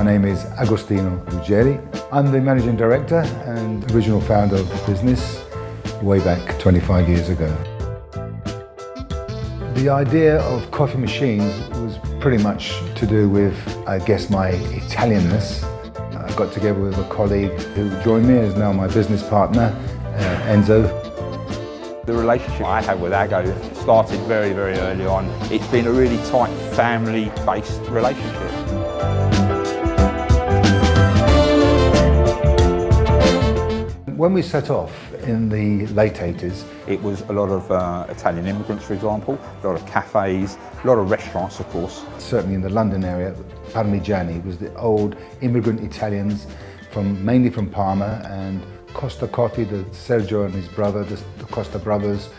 name is Agostino Ruggeri. I'm the Managing Director and original founder of the business way back 25 years ago. The idea of coffee machines was pretty much to do with, I guess, my Italianness. I got together with a colleague who joined me, is now my business partner, Enzo. The relationship I had with Ago started very, very early on. It's been a really tight family-based relationship. When we set off in the late 80s, it was a lot of Italian immigrants, for example, a lot of cafes, a lot of restaurants, of course. Certainly in the London area, Parmigiani was the old immigrant Italians, mainly from Parma, and Costa Coffee, Sergio and his brother, the Costa brothers,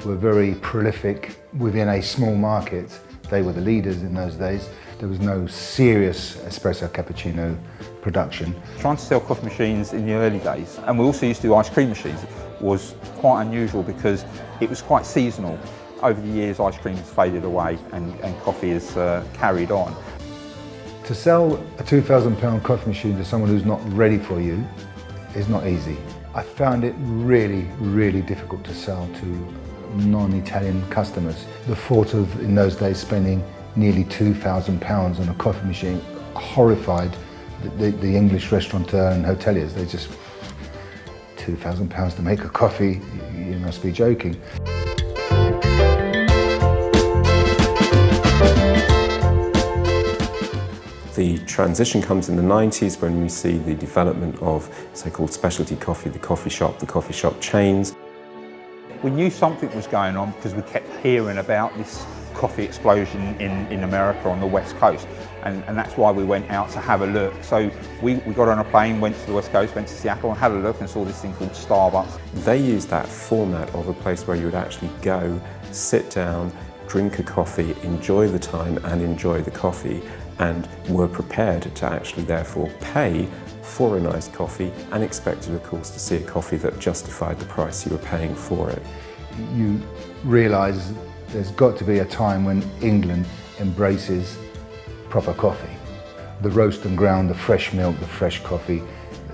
were very prolific within a small market. They were the leaders in those days. There was no serious espresso cappuccino production. Trying to sell coffee machines in the early days, and we also used to do ice cream machines, was quite unusual because it was quite seasonal. Over the years, ice cream has faded away and coffee has carried on. To sell a £2,000 coffee machine to someone who's not ready for you is not easy. I found it really, really difficult to sell to non-Italian customers. The thought of, in those days, spending nearly £2,000 on a coffee machine horrified the English restaurateur and hoteliers. They just, £2,000 to make a coffee, you must be joking. The transition comes in the 90s when we see the development of so-called specialty coffee, the coffee shop chains. We knew something was going on because we kept hearing about this coffee explosion in America on the West Coast, and that's why we went out to have a look. So we got on a plane, went to the West Coast, went to Seattle and had a look and saw this thing called Starbucks. They used that format of a place where you would actually go, sit down, drink a coffee, enjoy the time and enjoy the coffee, and were prepared to actually therefore pay for a nice coffee and expected, of course, to see a coffee that justified the price you were paying for it. You realise there's got to be a time when England embraces proper coffee. The roast and ground, the fresh milk, the fresh coffee,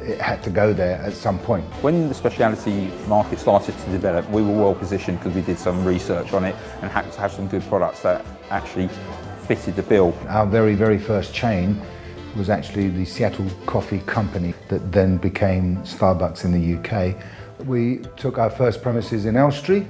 it had to go there at some point. When the specialty market started to develop, we were well positioned because we did some research on it and had to have some good products that actually fitted the bill. Our very, very first chain was actually the Seattle Coffee Company that then became Starbucks in the UK. We took our first premises in Elstree,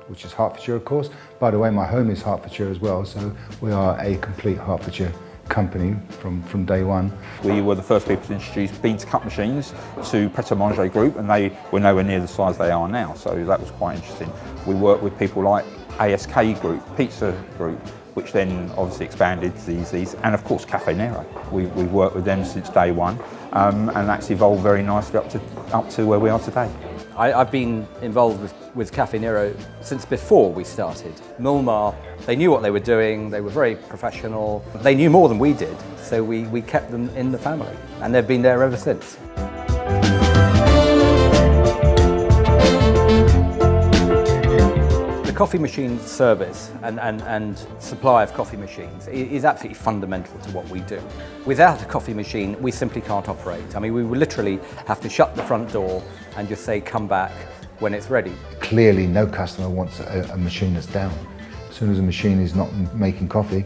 which is Hertfordshire, of course. By the way, my home is Hertfordshire as well, so we are a complete Hertfordshire company from day one. We were the first people to introduce bean to cup machines to Pret A Manger Group, and they were nowhere near the size they are now, so that was quite interesting. We worked with people like ASK Group, Pizza Group, which then obviously expanded to these, and of course Caffè Nero. We've worked with them since day one, and that's evolved very nicely up to where we are today. I've been involved with Caffè Nero since before we started. Milmar, they knew what they were doing, they were very professional. They knew more than we did, so we kept them in the family, and they've been there ever since. Coffee machine service and supply of coffee machines is absolutely fundamental to what we do. Without a coffee machine, we simply can't operate. I mean, we will literally have to shut the front door and just say, come back when it's ready. Clearly, no customer wants a machine that's down. As soon as a machine is not making coffee,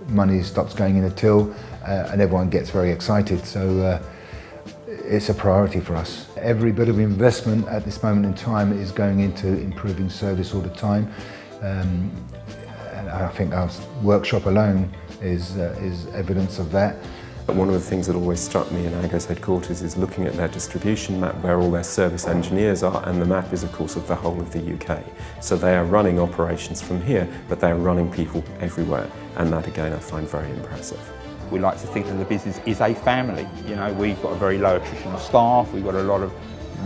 money stops going in a till, and everyone gets very excited. So it's a priority for us. Every bit of investment at this moment in time is going into improving service all the time. And I think our workshop alone is evidence of that. But one of the things that always struck me in Ago's headquarters is looking at their distribution map where all their service engineers are, and the map is of course of the whole of the UK. So they are running operations from here, but they are running people everywhere, and that again I find very impressive. We like to think that the business is a family. You know, we've got a very low attrition of staff, we've got a lot of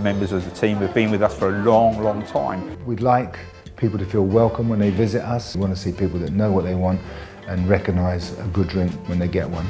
members of the team who've been with us for a long, long time. We'd like people to feel welcome when they visit us. We want to see people that know what they want and recognise a good drink when they get one.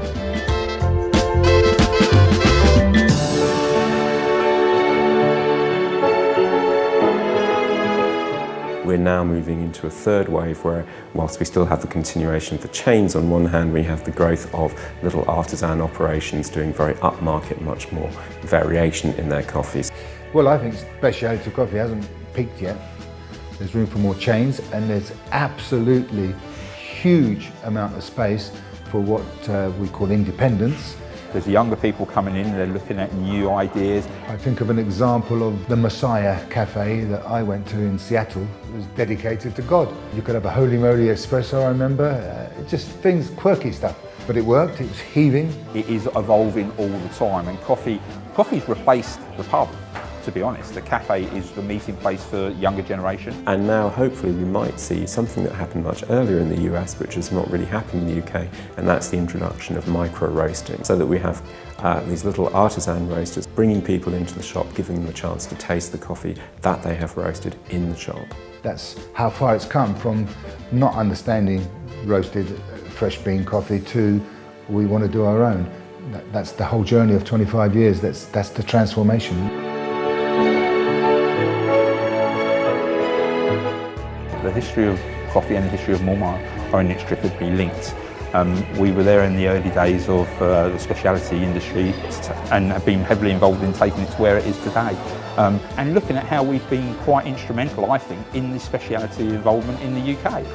We're now moving into a third wave where, whilst we still have the continuation of the chains on one hand, we have the growth of little artisan operations doing very upmarket, much more variation in their coffees. Well, I think specialty coffee hasn't peaked yet. There's room for more chains, and there's absolutely huge amount of space for what we call independence. There's younger people coming in, they're looking at new ideas. I think of an example of the Messiah Cafe that I went to in Seattle. It was dedicated to God. You could have a Holy Moly espresso, I remember, just things, quirky stuff. But it worked, it was heaving. It is evolving all the time, and coffee's replaced the pub, to be honest. The cafe is the meeting place for younger generation. And now hopefully we might see something that happened much earlier in the US, which has not really happened in the UK, and that's the introduction of micro roasting, so that we have these little artisan roasters bringing people into the shop, giving them a chance to taste the coffee that they have roasted in the shop. That's how far it's come from not understanding roasted fresh bean coffee to we want to do our own. That's the whole journey of 25 years, that's the transformation. The history of coffee and the history of Montmartre are inextricably linked. We were there in the early days of the specialty industry and have been heavily involved in taking it to where it is today. And looking at how we've been quite instrumental, I think, in the specialty involvement in the UK.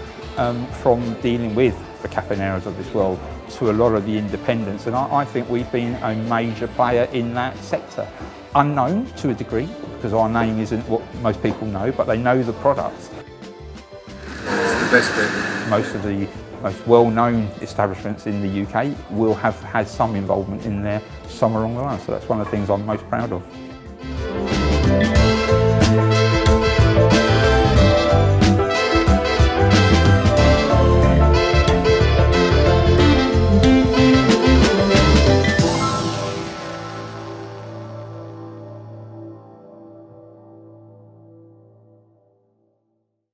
From dealing with the Cafeneras of this world to a lot of the independents, and I think we've been a major player in that sector. Unknown to a degree, because our name isn't what most people know, but they know the product. It's the best bit. Most of the most well-known establishments in the UK will have had some involvement in there somewhere along the line, so that's one of the things I'm most proud of.